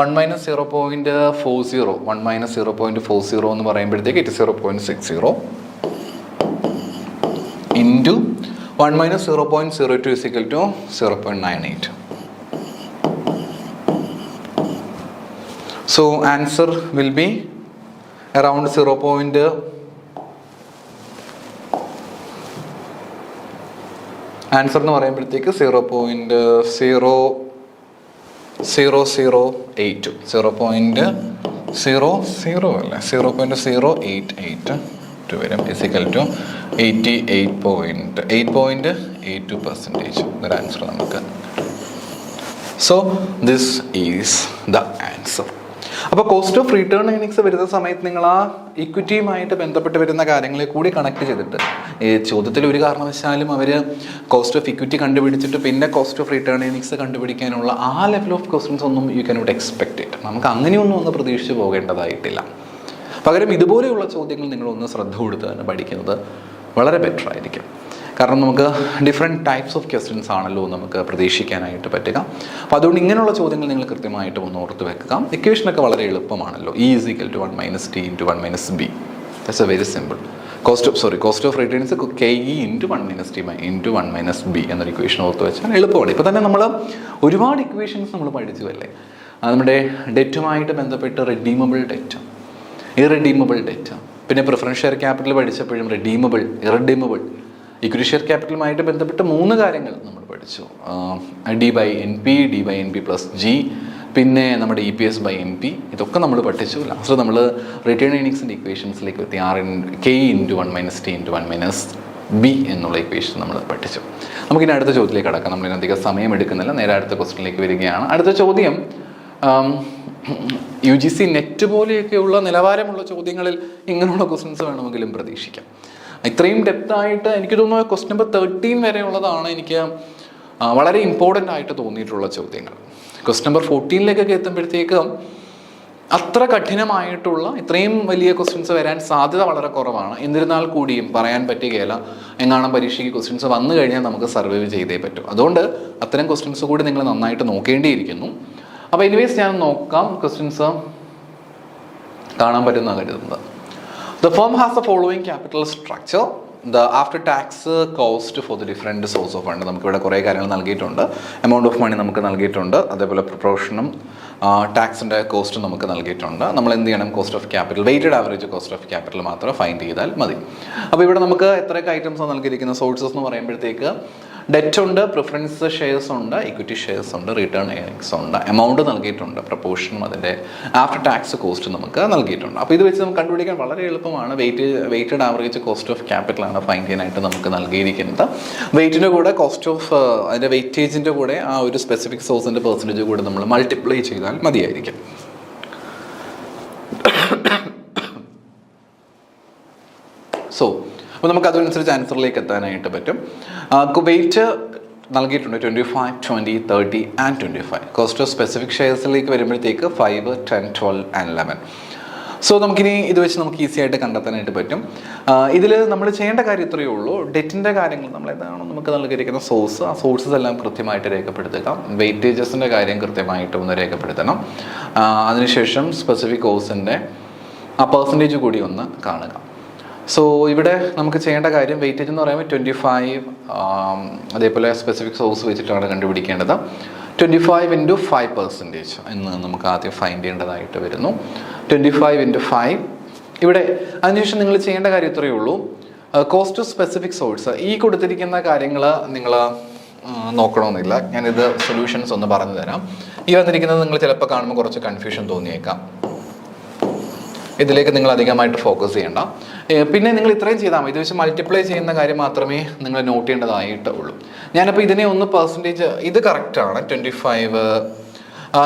1 - 0.40. 1 - 0.40 എന്ന് പറയുമ്പോഴത്തേക്ക് it 0.60 into 1 - 0.02 is equal to 0.98. So answer will be around 0. Answer എന്ന് പറയുമ്പോഴത്തേക്ക് 0.0082 0.00 അല്ല 0.0882 വരും ഇസിക്കൽ ടു 88.82%. ഇതൊരു ആൻസർ നമുക്ക്. So this is the answer. അപ്പോൾ കോസ്റ്റ് ഓഫ് റിട്ടേൺ ഏർണിങ്സ് വരുന്ന സമയത്ത് നിങ്ങൾ ആ ഇക്വിറ്റിയുമായിട്ട് ബന്ധപ്പെട്ട് വരുന്ന കാര്യങ്ങളെ കൂടി കണക്ട് ചെയ്തിട്ട് ഈ ചോദ്യത്തിൽ ഒരു കാരണവശാലും അവർ കോസ്റ്റ് ഓഫ് ഇക്വിറ്റി കണ്ടുപിടിച്ചിട്ട് പിന്നെ കോസ്റ്റ് ഓഫ് റിട്ടേൺ ഏർണിങ്സ് കണ്ടുപിടിക്കാനുള്ള ആ ലെവൽ ഓഫ് ക്വസ്റ്റ്യൻസ് ഒന്നും യു കനോട്ട് എക്സ്പെക്ട് ഇറ്റ്. നമുക്ക് അങ്ങനെയൊന്നും ഒന്ന് പ്രതീക്ഷിച്ച് പോകേണ്ടതായിട്ടില്ല. പകരം ഇതുപോലെയുള്ള ചോദ്യങ്ങൾ നിങ്ങളൊന്ന് ശ്രദ്ധ കൊടുത്ത് തന്നെ പഠിക്കുന്നത് വളരെ ബെറ്റർ ആയിരിക്കും. കാരണം നമുക്ക് ഡിഫറെൻറ്റ് ടൈപ്സ് ഓഫ് ക്വസ്റ്റ്യൻസ് ആണല്ലോ നമുക്ക് പ്രതീക്ഷിക്കാനായിട്ട് പറ്റുക. അപ്പോൾ അതുകൊണ്ട് ഇങ്ങനെയുള്ള ചോദ്യങ്ങൾ നിങ്ങൾ കൃത്യമായിട്ട് ഒന്ന് ഓർത്ത് വെക്കുക. ഇക്വേഷനൊക്കെ വളരെ എളുപ്പമാണല്ലോ. E is equal to 1 - T into 1 - B. That's a very simple. Cost of returns KE into 1 - T into 1 - B എന്നൊരു ഇക്വേഷൻ ഓർത്ത് വെച്ചാൽ എളുപ്പമാണ്. ഇപ്പോൾ തന്നെ നമ്മൾ ഒരുപാട് ഇക്വേഷൻസ് നമ്മൾ പഠിച്ചു അല്ലേ. നമ്മുടെ ഡെറ്റുമായിട്ട് ബന്ധപ്പെട്ട് റെഡീമബിൾ ഡെറ്റ്, ഇറഡീമബിൾ ഡെറ്റ്, പിന്നെ പ്രിഫറൻസ് ഷെയർ ക്യാപിറ്റൽ പഠിച്ചപ്പോഴും റെഡീമബിൾ, ഇറഡീമബിൾ, ഇക്വിറ്റി ഷെയർ ക്യാപിറ്റലുമായിട്ട് ബന്ധപ്പെട്ട് 3 കാര്യങ്ങൾ നമ്മൾ പഠിച്ചു. D/NP, D/NP+G, പിന്നെ നമ്മുടെ EPS/MP. ഇതൊക്കെ നമ്മൾ പഠിച്ചു. ലാസ്റ്റ് നമ്മൾ റിട്ടേൺ ഏർണിങ്സിൻ്റെ ഇക്വേഷൻസിലേക്ക് എത്തി. KE into 1 - T into 1 - B എന്നുള്ള ഇക്വേഷൻ നമ്മൾ പഠിച്ചു. നമുക്കിനി അടുത്ത ചോദ്യത്തിലേക്ക് കടക്കാം. നമ്മളിനധികം സമയം എടുക്കുന്നില്ല, നേരെ അടുത്ത ക്വസ്റ്റ്യനിലേക്ക് വരികയാണ്. അടുത്ത ചോദ്യം UGC നെറ്റ് പോലെയൊക്കെയുള്ള നിലവാരമുള്ള ചോദ്യങ്ങളിൽ ഇങ്ങനെയുള്ള ക്വസ്റ്റ്യൻസ് വേണമെങ്കിലും പ്രതീക്ഷിക്കാം. ഇത്രയും ഡെപ്തായിട്ട് എനിക്ക് തോന്നുന്നു ക്വസ്റ്റ്യൻ നമ്പർ 13 വരെയുള്ളതാണ് എനിക്ക് വളരെ ഇമ്പോർട്ടൻ്റ് ആയിട്ട് തോന്നിയിട്ടുള്ള ചോദ്യങ്ങൾ. ക്വസ്റ്റ്യൻ നമ്പർ 14ലേക്കൊക്കെ എത്തുമ്പോഴത്തേക്ക് അത്ര കഠിനമായിട്ടുള്ള ഇത്രയും വലിയ ക്വസ്റ്റ്യൻസ് വരാൻ സാധ്യത വളരെ കുറവാണ്. എന്നിരുന്നാൽ കൂടിയും പറയാൻ പറ്റുകയില്ല. എങ്ങാനും പരീക്ഷയ്ക്ക് ക്വസ്റ്റ്യൻസ് വന്നു കഴിഞ്ഞാൽ നമുക്ക് സർവൈവ് ചെയ്തേ പറ്റും. അതുകൊണ്ട് അത്തരം ക്വസ്റ്റ്യൻസ് കൂടി നിങ്ങൾ നന്നായിട്ട് നോക്കേണ്ടിയിരിക്കുന്നു. അപ്പോൾ എനിവേസ് ഞാൻ നോക്കാം ക്വസ്റ്റ്യൻസ് കാണാൻ പറ്റുന്ന കരുതുന്നത്. The firm has the following capital structure. The after tax cost for the different source of fund. നമുക്കിവിടെ കുറേ കാര്യങ്ങൾ നൽകിയിട്ടുണ്ട്. എമൗണ്ട് ഓഫ് മണി നമുക്ക് നൽകിയിട്ടുണ്ട്. അതേപോലെ പ്രൊപ്പോർഷനും ടാക്സിൻ്റെ കോസ്റ്റ് നമുക്ക് നൽകിയിട്ടുണ്ട്. നമ്മൾ എന്ത് ചെയ്യണം? Cost of capital, weighted average cost of capital മാത്രം ഫൈൻഡ് ചെയ്താൽ മതി. അപ്പോൾ ഇവിടെ നമുക്ക് എത്രയൊക്കെ ഐറ്റംസ് നൽകിയിരിക്കുന്ന സോഴ്സസ് എന്ന് പറയുമ്പോഴത്തേക്ക് ഡെറ്റ് ഉണ്ട്, പ്രിഫറൻസ് ഷെയർസ് ഉണ്ട്, ഇക്വിറ്റി ഷെയർസ് ഉണ്ട്, റിട്ടേൺ ഏർണിങ്സ് ഉണ്ട്, എമൗണ്ട് നൽകിയിട്ടുണ്ട്, പ്രൊപ്പോർഷനും അതിൻ്റെ ആഫ്റ്റർ ടാക്സ് കോസ്റ്റ് നമുക്ക് നൽകിയിട്ടുണ്ട്. അപ്പോൾ ഇത് വെച്ച് നമുക്ക് കണ്ടുപിടിക്കാൻ വളരെ എളുപ്പമാണ്. വെയ്റ്റഡ് ആവറേജ് കോസ്റ്റ് ഓഫ് ക്യാപിറ്റലാണ് ഫൈൻഡ് ചെയ്യാനായിട്ട് നമുക്ക് നൽകിയിരിക്കുന്നത്. വെയ്റ്റിൻ്റെ കൂടെ കോസ്റ്റ് ഓഫ് അതിൻ്റെ വെയ്റ്റേജിൻ്റെ കൂടെ ആ ഒരു സ്പെസിഫിക് സോഴ്സിൻ്റെ പെർസെൻറ്റേജ് കൂടെ നമ്മൾ മൾട്ടിപ്ലൈ ചെയ്താൽ മതിയായിരിക്കും. അപ്പോൾ നമുക്ക് അതനുസരിച്ച് ആൻസറിലേക്ക് എത്താനായിട്ട് പറ്റും. വെയ്റ്റ് നൽകിയിട്ടുണ്ട് 25, 20, 30 and 25. കോസ്റ്റ് ഓഫ് സ്പെസിഫിക് ഷെയർസിലേക്ക് വരുമ്പോഴത്തേക്ക് 5, 10, 12 and 11. സോ നമുക്കിനി ഇത് വെച്ച് നമുക്ക് ഈസി ആയിട്ട് കണ്ടെത്താനായിട്ട് പറ്റും. ഇതിൽ നമ്മൾ ചെയ്യേണ്ട കാര്യം ഇത്രയേ ഉള്ളൂ. ഡെറ്റിൻ്റെ കാര്യങ്ങൾ നമ്മൾ ഏതാണോ നമുക്ക് നൽകിയിരിക്കുന്ന സോഴ്സ്, ആ സോഴ്സസ് എല്ലാം കൃത്യമായിട്ട് രേഖപ്പെടുത്തുക. വെയിറ്റേജസിൻ്റെ കാര്യം കൃത്യമായിട്ട് ഒന്ന് രേഖപ്പെടുത്തണം. അതിനുശേഷം സ്പെസിഫിക് കോഴ്സിൻ്റെ ആ പെർസെൻറ്റേജ് കൂടി ഒന്ന് കാണുക. സോ ഇവിടെ നമുക്ക് ചെയ്യേണ്ട കാര്യം വെയിറ്റേജ് എന്ന് പറയുമ്പോൾ 25, അതേപോലെ സ്പെസിഫിക് സോഴ്സ് വെച്ചിട്ടാണ് കണ്ടുപിടിക്കേണ്ടത്. 25 into 5% എന്ന് നമുക്ക് ആദ്യം ഫൈൻഡ് ചെയ്യേണ്ടതായിട്ട് വരുന്നു. 25 into 5. ഇവിടെ അതിനുശേഷം നിങ്ങൾ ചെയ്യേണ്ട കാര്യം ഇത്രയേ ഉള്ളൂ. കോസ്റ്റ് ഓഫ് സ്പെസിഫിക് സോഴ്സ്, ഈ കൊടുത്തിരിക്കുന്ന കാര്യങ്ങൾ നിങ്ങൾ നോക്കണമെന്നില്ല. ഞാനിത് സൊല്യൂഷൻസ് ഒന്ന് പറഞ്ഞു തരാം. ഈ വന്നിരിക്കുന്നത് നിങ്ങൾ ചിലപ്പോൾ കാണുമ്പോൾ കുറച്ച് കൺഫ്യൂഷൻ തോന്നിയേക്കാം. ഇതിലേക്ക് നിങ്ങൾ അധികമായിട്ട് ഫോക്കസ് ചെയ്യേണ്ട. പിന്നെ നിങ്ങൾ ഇത്രയും ചെയ്താൽ മതി. ഇത് വെച്ച് മൾട്ടിപ്ലൈ ചെയ്യുന്ന കാര്യം മാത്രമേ നിങ്ങൾ നോട്ട് ചെയ്യേണ്ടതായിട്ടുള്ളൂ. ഞാനപ്പോൾ ഇതിനെ ഒന്ന് പെർസെൻറ്റേജ്, ഇത് കറക്റ്റാണ് 25.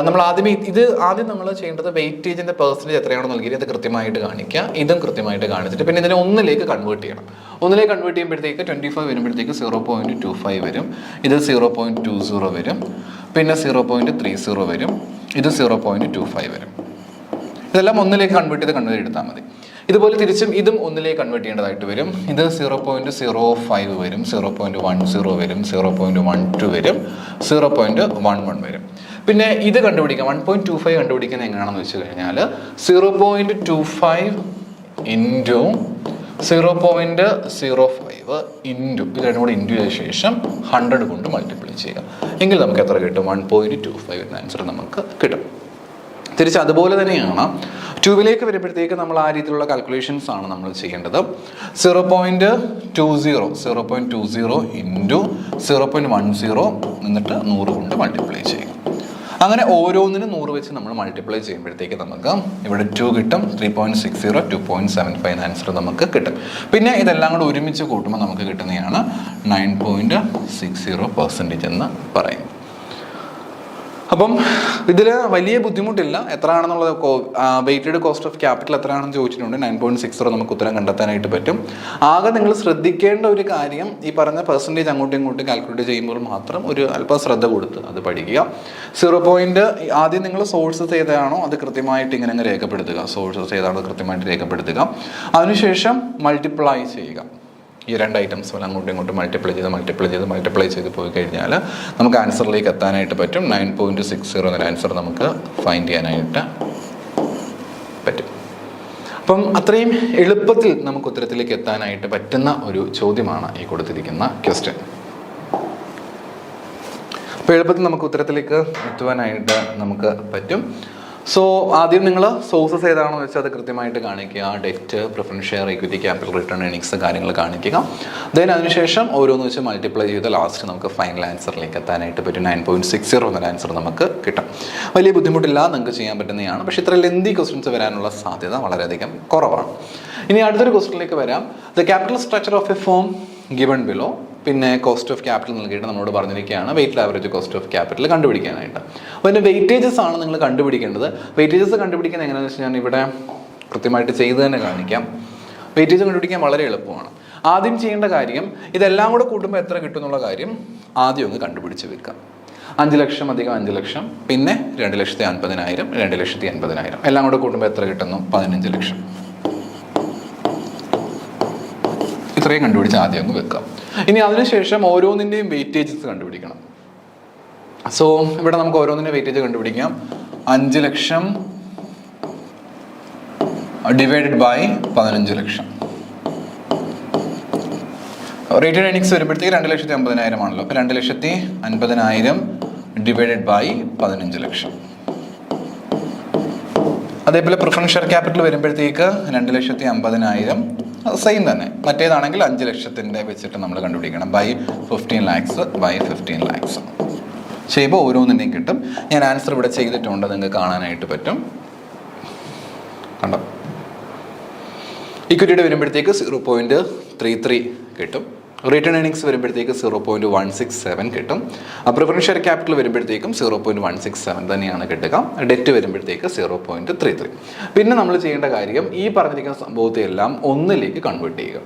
നമ്മൾ ആദ്യം നമ്മൾ ചെയ്യേണ്ടത് വെയിറ്റേജിൻ്റെ പെർസെൻറ്റേജ് എത്രയാണോ നൽകിയത് അത് കൃത്യമായിട്ട് കാണിക്കുക. ഇതും കൃത്യമായിട്ട് കാണിച്ചിട്ട് പിന്നെ ഇതിനെ ഒന്നിലേക്ക് കൺവേർട്ട് ചെയ്യണം. ഒന്നിലേക്ക് കൺവേർട്ട് ചെയ്യുമ്പോഴത്തേക്ക് 25 വരുമ്പോഴത്തേക്ക് 0.25 വരും. ഇത് 0.20 വരും. പിന്നെ 0.30 വരും. ഇത് 0.25 വരും. ഇതെല്ലാം ഒന്നിലേക്ക് കൺവേർട്ട് എടുത്താൽ മതി. ഇതുപോലെ തിരിച്ചും ഇതും ഒന്നിലേക്ക് കൺവേർട്ട് ചെയ്യേണ്ടതായിട്ട് വരും. ഇത് 0.05 വരും, 0.10 വരും, 0.12 വരും, 0.11 വരും. പിന്നെ ഇത് കണ്ടുപിടിക്കാം, 1.25 കണ്ടുപിടിക്കുന്നത് എങ്ങനെയാണെന്ന് വെച്ച് കഴിഞ്ഞാൽ 0.25 ഇൻറ്റു 0.05 ഇൻറ്റു ഇത് രണ്ടും കൂടെ ഇൻറ്റു ചെയ്ത ശേഷം 100 കൊണ്ട് മൾട്ടിപ്ലൈ ചെയ്യുക. എങ്കിൽ നമുക്ക് എത്ര കിട്ടും? 1.25 എന്ന ആൻസർ നമുക്ക് കിട്ടും. തിരിച്ച് അതുപോലെ തന്നെയാണ് ട്യൂബിലേക്ക് വരുമ്പോഴത്തേക്ക് നമ്മൾ ആ രീതിയിലുള്ള കാൽക്കുലേഷൻസ് ആണ് നമ്മൾ ചെയ്യേണ്ടത്. 0.20 ഇൻറ്റു 0.10 എന്നിട്ട് 100 കൊണ്ട് മൾട്ടിപ്ലൈ ചെയ്യുക. അങ്ങനെ ഓരോന്നിനും 100 വെച്ച് നമ്മൾ മൾട്ടിപ്ലൈ ചെയ്യുമ്പോഴത്തേക്ക് നമുക്ക് ഇവിടെ 2 കിട്ടും, 3.60, 2.75 എന്ന ആൻസർ നമുക്ക് കിട്ടും. പിന്നെ ഇതെല്ലാം കൂടെ ഒരുമിച്ച് കൂട്ടുമ്പോൾ നമുക്ക് കിട്ടുന്നതാണ് 9.60% എന്ന് പറയും. അപ്പം ഇതിൽ വലിയ ബുദ്ധിമുട്ടില്ല. എത്രയാണെന്നുള്ളത് വെയ്റ്റഡ് കോസ്റ്റ് ഓഫ് ക്യാപിറ്റൽ എത്രയാണെന്ന് ചോദിച്ചിട്ടുണ്ട്. 9.60 നമുക്ക് ഉത്തരം കണ്ടെത്താനായിട്ട് പറ്റും. ആകെ നിങ്ങൾ ശ്രദ്ധിക്കേണ്ട ഒരു കാര്യം, ഈ പറഞ്ഞ പെർസെൻറ്റേജ് അങ്ങോട്ടും ഇങ്ങോട്ടും കാൽക്കുലേറ്റ് ചെയ്യുമ്പോൾ മാത്രം ഒരു അല്പം ശ്രദ്ധ കൊടുത്ത് അത് പഠിക്കുക. 0. ആദ്യം നിങ്ങൾ സോഴ്സസ് ഏതാണോ അത് കൃത്യമായിട്ട് ഇങ്ങനെ രേഖപ്പെടുത്തുക. സോഴ്സസ് ഏതാണോ കൃത്യമായിട്ട് രേഖപ്പെടുത്തുക. അതിനുശേഷം മൾട്ടിപ്ലൈ ചെയ്യുക. ഈ രണ്ട് ഐറ്റംസ് പോലെ അങ്ങോട്ടും ഇങ്ങോട്ടും മൾട്ടിപ്ലൈ ചെയ്ത് പോയി കഴിഞ്ഞാൽ നമുക്ക് ആൻസറിലേക്ക് എത്താനായിട്ട് പറ്റും. 9.60 എന്നൊരു ആൻസർ നമുക്ക് ഫൈൻഡ് ചെയ്യാനായിട്ട് പറ്റും. അപ്പം അത്രയും എളുപ്പത്തിൽ നമുക്ക് ഉത്തരത്തിലേക്ക് എത്താനായിട്ട് പറ്റുന്ന ഒരു ചോദ്യമാണ് ഈ കൊടുത്തിരിക്കുന്ന ക്വസ്റ്റ്യൻ. അപ്പോൾ എളുപ്പത്തിൽ നമുക്ക് ഉത്തരത്തിലേക്ക് എത്തുവാനായിട്ട് നമുക്ക് പറ്റും. സോ ആദ്യം നിങ്ങൾ സോഴ്സസ് ഏതാണെന്ന് വെച്ചാൽ അത് കൃത്യമായിട്ട് കാണിക്കുക. Debt, preference share, equity, capital, return, earnings കാര്യങ്ങൾ കാണിക്കുക. ദെൻ അതിനുശേഷം ഓരോന്ന് വെച്ച് മൾട്ടിപ്ലൈ ചെയ്ത് ലാസ്റ്റ് നമുക്ക് ഫൈനൽ ആൻസറിലേക്ക് എത്താനായിട്ട് പറ്റും. 9.60 എന്നൊരു ആൻസർ നമുക്ക് കിട്ടും. വലിയ ബുദ്ധിമുട്ടില്ല, നിങ്ങൾക്ക് ചെയ്യാൻ പറ്റുന്നതാണ്. പക്ഷേ ഇത്ര ലെന്തി ക്വസ്റ്റ്യൻസ് വരാനുള്ള സാധ്യത വളരെയധികം കുറവാണ്. ഇനി അടുത്തൊരു ക്വസ്റ്റ്യനിലേക്ക് വരാം. The capital structure of a firm given below. പിന്നെ കോസ്റ്റ് ഓഫ് ക്യാപിറ്റൽ നൽകിയിട്ട് നമ്മളോട് പറഞ്ഞിരിക്കുകയാണ് weighted average cost of capital കണ്ടുപിടിക്കാനായിട്ട്. അപ്പോൾ അതിൻ്റെ വെയിറ്റേജസ് ആണ് നിങ്ങൾ കണ്ടുപിടിക്കേണ്ടത്. വെയിറ്റേജസ് കണ്ടുപിടിക്കുന്നത് എങ്ങനെയാണെന്ന് വെച്ചാൽ ഞാൻ ഇവിടെ കൃത്യമായിട്ട് ചെയ്ത് തന്നെ കാണിക്കാം. വെയിറ്റേജ് കണ്ടുപിടിക്കാൻ വളരെ എളുപ്പമാണ്. ആദ്യം ചെയ്യേണ്ട കാര്യം, ഇതെല്ലാം കൂടെ കൂട്ടുമ്പോൾ എത്ര കിട്ടും എന്നുള്ള കാര്യം ആദ്യം ഒന്ന് കണ്ടുപിടിച്ച് വെക്കാം. 5 ലക്ഷം അധികം 5 ലക്ഷം, പിന്നെ 2,50,000, 2,80,000 എല്ലാം കൂടെ കൂട്ടുമ്പോൾ എത്ര കിട്ടുന്നു? 15 ലക്ഷം. ഇത്രയും കണ്ടുപിടിച്ച് ആദ്യം ഒന്ന് വെക്കാം. ഇനി അതിനുശേഷം ഓരോന്നിൻ്റെയും വെയിറ്റേജസ് കണ്ടുപിടിക്കണം. സോ ഇവിടെ നമുക്ക് ഓരോന്നിൻ്റെ വെയിറ്റേജ് കണ്ടുപിടിക്കാം. 5 lakh divided by 15 lakh. Rated earnings വരുമ്പോഴത്തേക്ക് 2,50,000 ആണല്ലോ. അപ്പോൾ 2,50,000 ഡിവൈഡഡ് ബൈ 15 ലക്ഷം. അതേപോലെ പ്രിഫറൻസ് ഷെയർ ക്യാപിറ്റൽ വരുമ്പോഴത്തേക്ക് 2,50,000 സെയിം തന്നെ. മറ്റേതാണെങ്കിൽ 5 ലക്ഷത്തിൻ്റെ വെച്ചിട്ട് നമ്മൾ കണ്ടുപിടിക്കണം. ബൈ 15 lakhs ബൈ 15 lakhs ചെയ്യുമ്പോൾ ഓരോന്നിൻ്റെയും കിട്ടും. ഞാൻ ആൻസർ ഇവിടെ ചെയ്തിട്ടുണ്ട്, നിങ്ങൾക്ക് കാണാനായിട്ട് പറ്റും. കണ്ടോ? ഇക്വിറ്റിയുടെ വരുമ്പോഴത്തേക്ക് 0.33 കിട്ടും. റിട്ടേൺ ഏർണിങ്സ് വരുമ്പോഴത്തേക്ക് 0.167 കിട്ടും. പ്രിഫറൻസ് ഷെയർ ക്യാപിറ്റൽ വരുമ്പോഴത്തേക്കും 0.167 തന്നെയാണ് കിട്ടുക. ഡെറ്റ് വരുമ്പോഴത്തേക്ക് 0.33. പിന്നെ നമ്മൾ ചെയ്യേണ്ട കാര്യം ഈ പറഞ്ഞിരിക്കുന്ന സംഭവത്തെ എല്ലാം ഒന്നിലേക്ക് കൺവേർട്ട് ചെയ്യുക.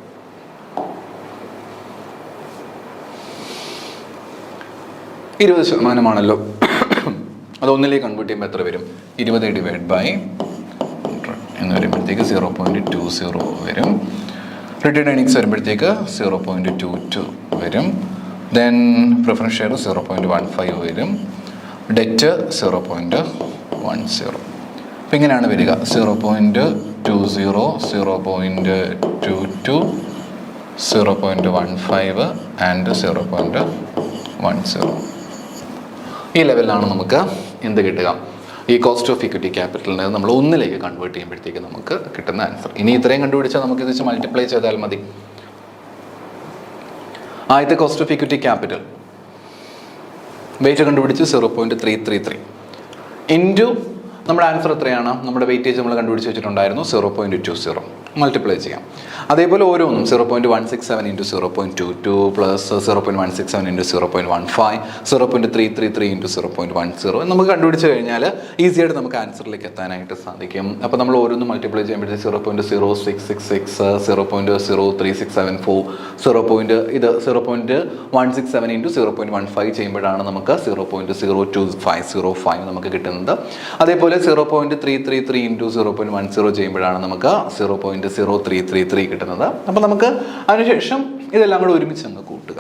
20% അത് ഒന്നിലേക്ക് കൺവേർട്ട് ചെയ്യുമ്പോൾ എത്ര വരും? 20 ഡിവൈഡ് ബൈ 100 എന്ന് വരുമ്പോഴത്തേക്ക് 0.20 വരും. റിട്ടേൺ ഏർണിങ്സ് വരുമ്പോഴത്തേക്ക് 0.22 വരും. ദെൻ പ്രിഫറൻസ് ഷെയർ 0.15 വരും. ഡെറ്റ് 0.10. അപ്പം ഇങ്ങനെയാണ് വരിക. 0.20, 0.22, 0.15 ആൻഡ് 0.10. ഈ ലെവലിലാണ് നമുക്ക് എന്ത് കിട്ടുക? ഈ കോസ്റ്റ് ഓഫ് ഇക്വിറ്റി ക്യാപിറ്റലിനെ നമ്മൾ ഒന്നിലേക്ക് കൺവേർട്ട് ചെയ്യുമ്പോഴത്തേക്ക് നമുക്ക് കിട്ടുന്ന ആൻസർ. ഇനി ഇത്രയും കണ്ടുപിടിച്ചാൽ നമുക്ക് ഇത് വെച്ച് മൾട്ടിപ്ലൈ ചെയ്താൽ മതി. ആദ്യത്തെ cost of equity capital weight കണ്ടുപിടിച്ച് 0.333 ഇൻറ്റു നമ്മുടെ ആൻസർ എത്രയാണ്? നമ്മുടെ വെയിറ്റേജ് നമ്മൾ കണ്ടുപിടിച്ച് വെച്ചിട്ടുണ്ടായിരുന്നു 0.20 മൾട്ടിപ്ലൈ ചെയ്യാം. അതേപോലെ ഓരോന്നും 0.167 ഇൻറ്റു 0.22 പ്ലസ് 0.167 ഇൻറ്റു 0.15 0.333 ഇൻറ്റു 0.10 നമുക്ക് കണ്ടുപിടിച്ച് കഴിഞ്ഞാൽ ഈസി ആയിട്ട് നമുക്ക് ആൻസറിലേക്ക് എത്താനായിട്ട് സാധിക്കും. അപ്പോൾ നമ്മൾ ഓരോന്നും മൾട്ടിപ്ലൈ ചെയ്യുമ്പോഴത്തേക്ക് 0.0666 0.03674 0.167 ഇൻറ്റു 0.15 ചെയ്യുമ്പോഴാണ് നമുക്ക് 0.02505 നമുക്ക് കിട്ടുന്നത്. അതേപോലെ 0.333 ഇൻറ്റു 0.10 ചെയ്യുമ്പോഴാണ് നമുക്ക് 0.0333 കിട്ടുന്നത്. അപ്പോൾ നമുക്ക് അതിനുശേഷം ഇതെല്ലാം കൂടെ ഒരുമിച്ച് അങ്ങ് കൂട്ടുക.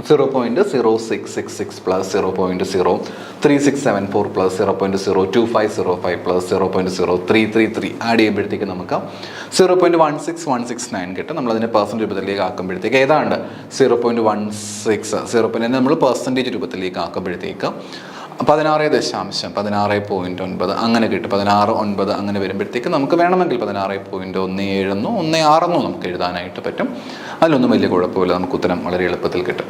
0.0666 പ്ലസ് 0.03674 പ്ലസ് 0.02505 പ്ലസ് 0.0333 ആഡ് ചെയ്യുമ്പോഴത്തേക്ക് നമുക്ക് 0.16169 കിട്ടും. നമ്മളതിനെ പെർസെൻറ്റേജ് രൂപത്തിലേക്ക് ആക്കുമ്പോഴത്തേക്ക് ഏതാണ്ട് 0.16 നമ്മൾ പെർസെൻറ്റേജ് രൂപത്തിലേക്ക് ആക്കുമ്പോഴത്തേക്ക് 16.9 അങ്ങനെ കിട്ടും. 16.9 അങ്ങനെ വരുമ്പോഴത്തേക്ക് നമുക്ക് വേണമെങ്കിൽ 16.17 16 നമുക്ക് എഴുതാനായിട്ട് പറ്റും. അതിലൊന്നും വലിയ കുഴപ്പമില്ല, നമുക്ക് ഉത്തരം വളരെ എളുപ്പത്തിൽ കിട്ടും.